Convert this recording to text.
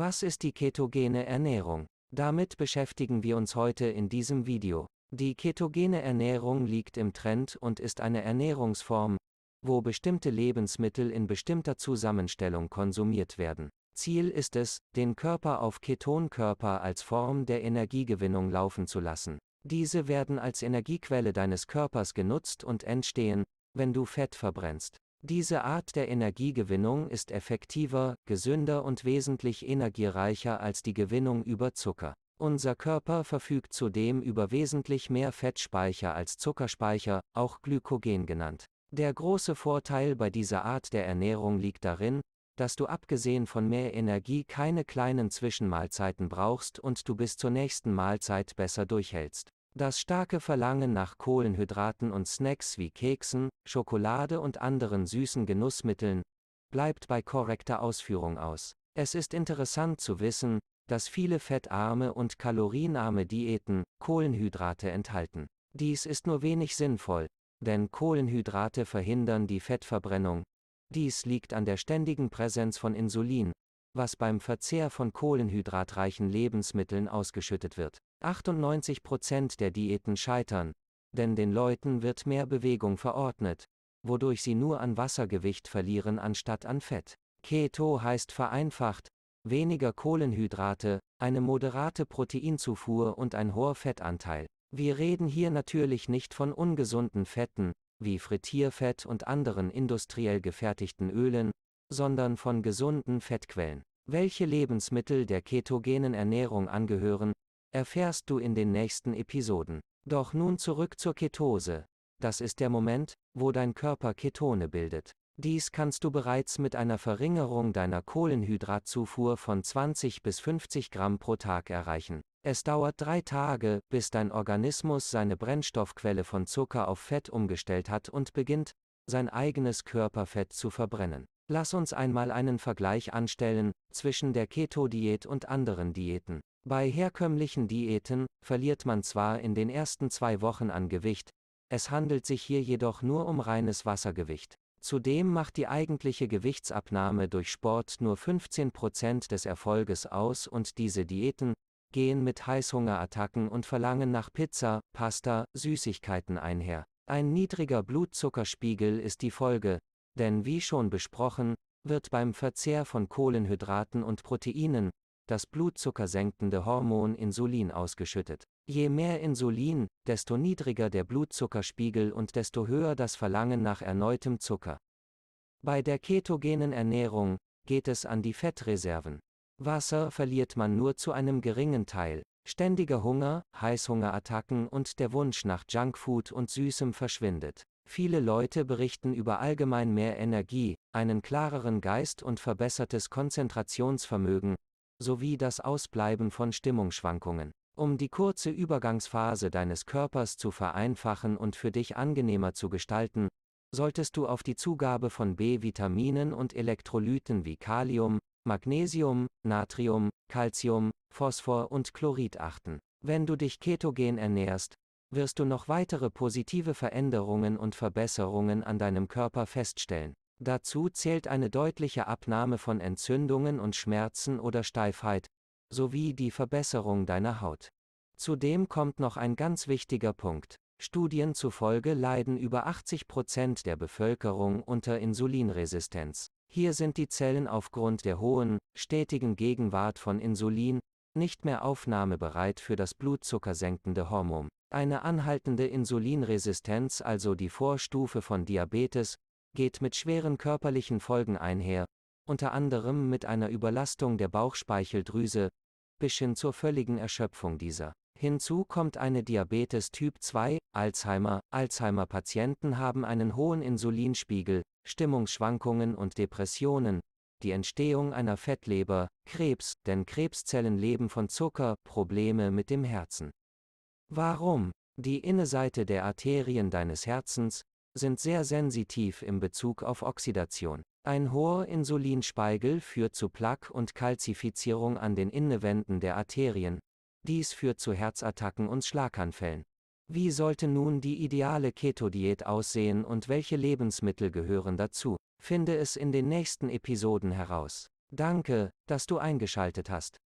Was ist die ketogene Ernährung? Damit beschäftigen wir uns heute in diesem Video. Die ketogene Ernährung liegt im Trend und ist eine Ernährungsform, wo bestimmte Lebensmittel in bestimmter Zusammenstellung konsumiert werden. Ziel ist es, den Körper auf Ketonkörper als Form der Energiegewinnung laufen zu lassen. Diese werden als Energiequelle deines Körpers genutzt und entstehen, wenn du Fett verbrennst. Diese Art der Energiegewinnung ist effektiver, gesünder und wesentlich energiereicher als die Gewinnung über Zucker. Unser Körper verfügt zudem über wesentlich mehr Fettspeicher als Zuckerspeicher, auch Glykogen genannt. Der große Vorteil bei dieser Art der Ernährung liegt darin, dass du abgesehen von mehr Energie keine kleinen Zwischenmahlzeiten brauchst und du bis zur nächsten Mahlzeit besser durchhältst. Das starke Verlangen nach Kohlenhydraten und Snacks wie Keksen, Schokolade und anderen süßen Genussmitteln bleibt bei korrekter Ausführung aus. Es ist interessant zu wissen, dass viele fettarme und kalorienarme Diäten Kohlenhydrate enthalten. Dies ist nur wenig sinnvoll, denn Kohlenhydrate verhindern die Fettverbrennung. Dies liegt an der ständigen Präsenz von Insulin, was beim Verzehr von kohlenhydratreichen Lebensmitteln ausgeschüttet wird. 98% der Diäten scheitern, denn den Leuten wird mehr Bewegung verordnet, wodurch sie nur an Wassergewicht verlieren anstatt an Fett. Keto heißt vereinfacht, weniger Kohlenhydrate, eine moderate Proteinzufuhr und ein hoher Fettanteil. Wir reden hier natürlich nicht von ungesunden Fetten, wie Frittierfett und anderen industriell gefertigten Ölen, sondern von gesunden Fettquellen. Welche Lebensmittel der ketogenen Ernährung angehören, erfährst du in den nächsten Episoden. Doch nun zurück zur Ketose. Das ist der Moment, wo dein Körper Ketone bildet. Dies kannst du bereits mit einer Verringerung deiner Kohlenhydratzufuhr von 20 bis 50 Gramm pro Tag erreichen. Es dauert 3 Tage, bis dein Organismus seine Brennstoffquelle von Zucker auf Fett umgestellt hat und beginnt, sein eigenes Körperfett zu verbrennen. Lass uns einmal einen Vergleich anstellen zwischen der Keto-Diät und anderen Diäten. Bei herkömmlichen Diäten verliert man zwar in den ersten 2 Wochen an Gewicht, es handelt sich hier jedoch nur um reines Wassergewicht. Zudem macht die eigentliche Gewichtsabnahme durch Sport nur 15% des Erfolges aus und diese Diäten gehen mit Heißhungerattacken und Verlangen nach Pizza, Pasta, Süßigkeiten einher. Ein niedriger Blutzuckerspiegel ist die Folge, denn wie schon besprochen, wird beim Verzehr von Kohlenhydraten und Proteinen das blutzuckersenkende Hormon Insulin ausgeschüttet. Je mehr Insulin, desto niedriger der Blutzuckerspiegel und desto höher das Verlangen nach erneutem Zucker. Bei der ketogenen Ernährung geht es an die Fettreserven. Wasser verliert man nur zu einem geringen Teil. Ständiger Hunger, Heißhungerattacken und der Wunsch nach Junkfood und Süßem verschwindet. Viele Leute berichten über allgemein mehr Energie, einen klareren Geist und verbessertes Konzentrationsvermögen, sowie das Ausbleiben von Stimmungsschwankungen. Um die kurze Übergangsphase deines Körpers zu vereinfachen und für dich angenehmer zu gestalten, solltest du auf die Zugabe von B-Vitaminen und Elektrolyten wie Kalium, Magnesium, Natrium, Calcium, Phosphor und Chlorid achten. Wenn du dich ketogen ernährst, wirst du noch weitere positive Veränderungen und Verbesserungen an deinem Körper feststellen. Dazu zählt eine deutliche Abnahme von Entzündungen und Schmerzen oder Steifheit, sowie die Verbesserung deiner Haut. Zudem kommt noch ein ganz wichtiger Punkt. Studien zufolge leiden über 80% der Bevölkerung unter Insulinresistenz. Hier sind die Zellen aufgrund der hohen, stetigen Gegenwart von Insulin nicht mehr aufnahmebereit für das blutzuckersenkende Hormon. Eine anhaltende Insulinresistenz, also die Vorstufe von Diabetes, geht mit schweren körperlichen Folgen einher, unter anderem mit einer Überlastung der Bauchspeicheldrüse, bis hin zur völligen Erschöpfung dieser. Hinzu kommt eine Diabetes Typ 2, Alzheimer. Alzheimer-Patienten haben einen hohen Insulinspiegel, Stimmungsschwankungen und Depressionen, die Entstehung einer Fettleber, Krebs, denn Krebszellen leben von Zucker, Probleme mit dem Herzen. Warum? Die Innenseite der Arterien deines Herzens sind sehr sensitiv in Bezug auf Oxidation. Ein hoher Insulinspiegel führt zu Plaque und Kalzifizierung an den Innenwänden der Arterien. Dies führt zu Herzattacken und Schlaganfällen. Wie sollte nun die ideale Keto-Diät aussehen und welche Lebensmittel gehören dazu? Finde es in den nächsten Episoden heraus. Danke, dass du eingeschaltet hast.